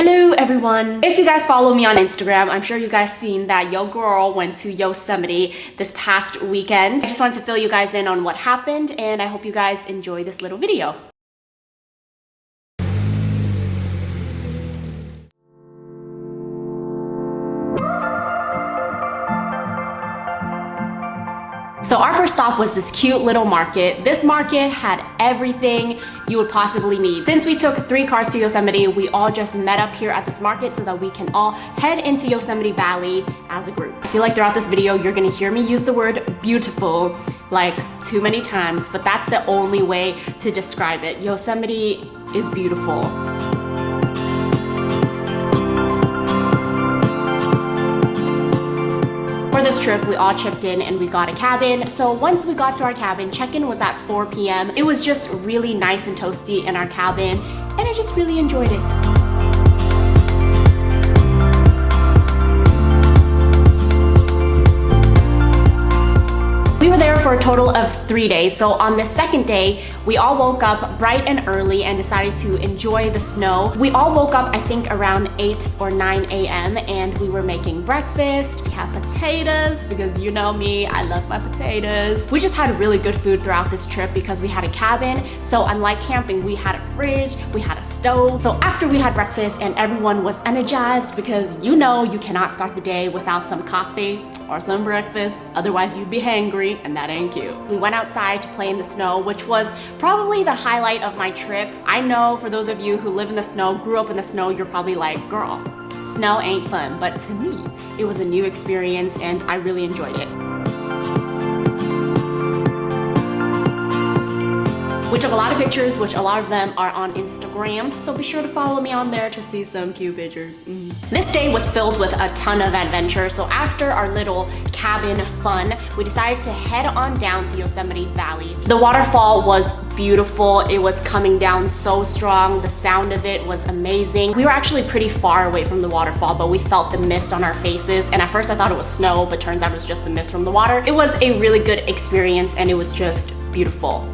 Hello everyone! If you guys follow me on Instagram, I'm sure you guys seen that yo girl went to Yosemite this past weekend. I just wanted to fill you guys in on what happened, and I hope you guys enjoy this little video. So our first stop was this cute little market. This market had everything you would possibly need. Since we took 3 cars to Yosemite, we all just met up here at this market so that we can all head into Yosemite Valley as a group. I feel like throughout this video, you're gonna hear me use the word beautiful like too many times, but that's the only way to describe it. Yosemite is beautiful. For this trip, we all chipped in and we got a cabin. So once we got to our cabin, check-in was at 4 p.m. It was just really nice and toasty in our cabin, and I just really enjoyed it. We were there for a total of 3 days. So on the second day, we all woke up bright and early and decided to enjoy the snow. We all woke up, I think, around 8 or 9 a.m. and we were making breakfast. We had potatoes, because you know me, I love my potatoes. We just had really good food throughout this trip because we had a cabin. So unlike camping, we had a fridge, we had a stove. So after we had breakfast and everyone was energized, because you know you cannot start the day without some coffee or some breakfast, otherwise you'd be hangry, and that ain't cute. We went outside to play in the snow, which was probably the highlight of my trip. I know for those of you who live in the snow, grew up in the snow, you're probably like, girl, snow ain't fun. But to me, it was a new experience and I really enjoyed it. We took a lot of pictures, which a lot of them are on Instagram, so be sure to follow me on there to see some cute pictures. This day was filled with a ton of adventure, so after our little cabin fun, we decided to head on down to Yosemite Valley. The waterfall was beautiful. It was coming down so strong. The sound of it was amazing. We were actually pretty far away from the waterfall, but we felt the mist on our faces, and at first I thought it was snow, but turns out it was just the mist from the water. It was a really good experience and it was just beautiful.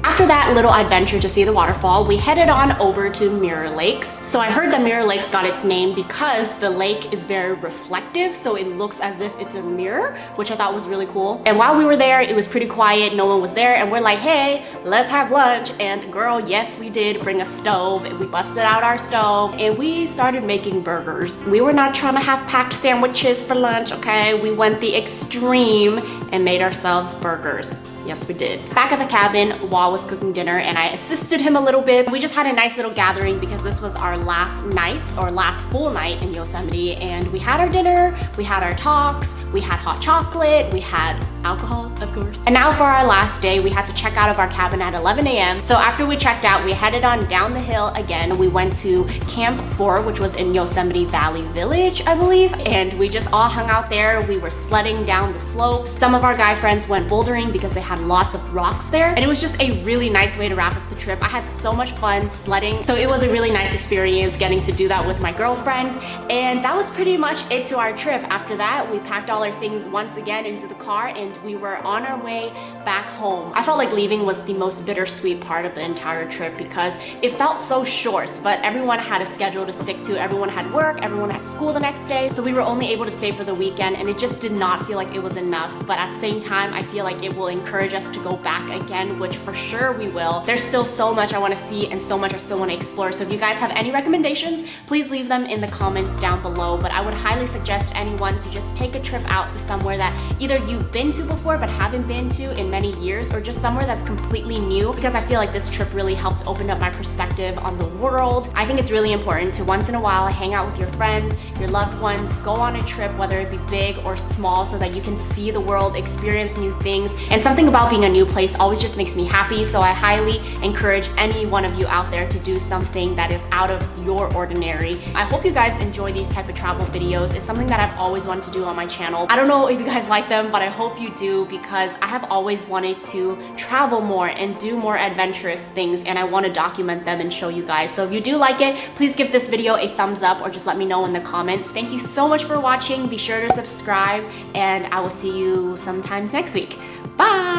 After that little adventure to see the waterfall, we headed on over to Mirror Lakes. So I heard that Mirror Lakes got its name because the lake is very reflective, so it looks as if it's a mirror, which I thought was really cool. And while we were there, it was pretty quiet, no one was there, and we're like, hey, let's have lunch. And girl, yes, we did bring a stove, and we busted out our stove, and we started making burgers. We were not trying to have packed sandwiches for lunch, okay? We went the extreme and made ourselves burgers. Yes, we did. Back at the cabin, Wah was cooking dinner and I assisted him a little bit. We just had a nice little gathering because this was our last night, or last full night in Yosemite, and we had our dinner, we had our talks, we had hot chocolate, we had alcohol, of course. And now for our last day, we had to check out of our cabin at 11 a.m. So after we checked out, we headed on down the hill again. We went to Camp 4, which was in Yosemite Valley Village, I believe, and we just all hung out there. We were sledding down the slopes. Some of our guy friends went bouldering because they had lots of rocks there, and it was just a really nice way to wrap up the trip. I had so much fun sledding, so it was a really nice experience getting to do that with my girlfriend, and that was pretty much it to our trip. After that, we packed all our things once again into the car and we were on our way back home. I felt like leaving was the most bittersweet part of the entire trip because it felt so short, but everyone had a schedule to stick to. Everyone had work, everyone had school the next day, so we were only able to stay for the weekend, and it just did not feel like it was enough. But at the same time, I feel like it will encourage us to go back again, which for sure we will. There's still so much I want to see and so much I still want to explore, so if you guys have any recommendations, please leave them in the comments down below. But I would highly suggest anyone to just take a trip out to somewhere that either you've been to before but haven't been to in many years, or just somewhere that's completely new, because I feel like this trip really helped open up my perspective on the world. I think it's really important to once in a while hang out with your friends, your loved ones, go on a trip, whether it be big or small, so that you can see the world, experience new things. And something about being a new place always just makes me happy, so I highly encourage any one of you out there to do something that is out of your ordinary. I hope you guys enjoy these type of travel videos. It's something that I've always wanted to do on my channel. I don't know if you guys like them, but I hope you do, because I have always wanted to travel more and do more adventurous things, and I want to document them and show you guys. So if you do like it, please give this video a thumbs up or just let me know in the comments. Thank you so much for watching. Be sure to subscribe, and I will see you sometimes next week. Bye!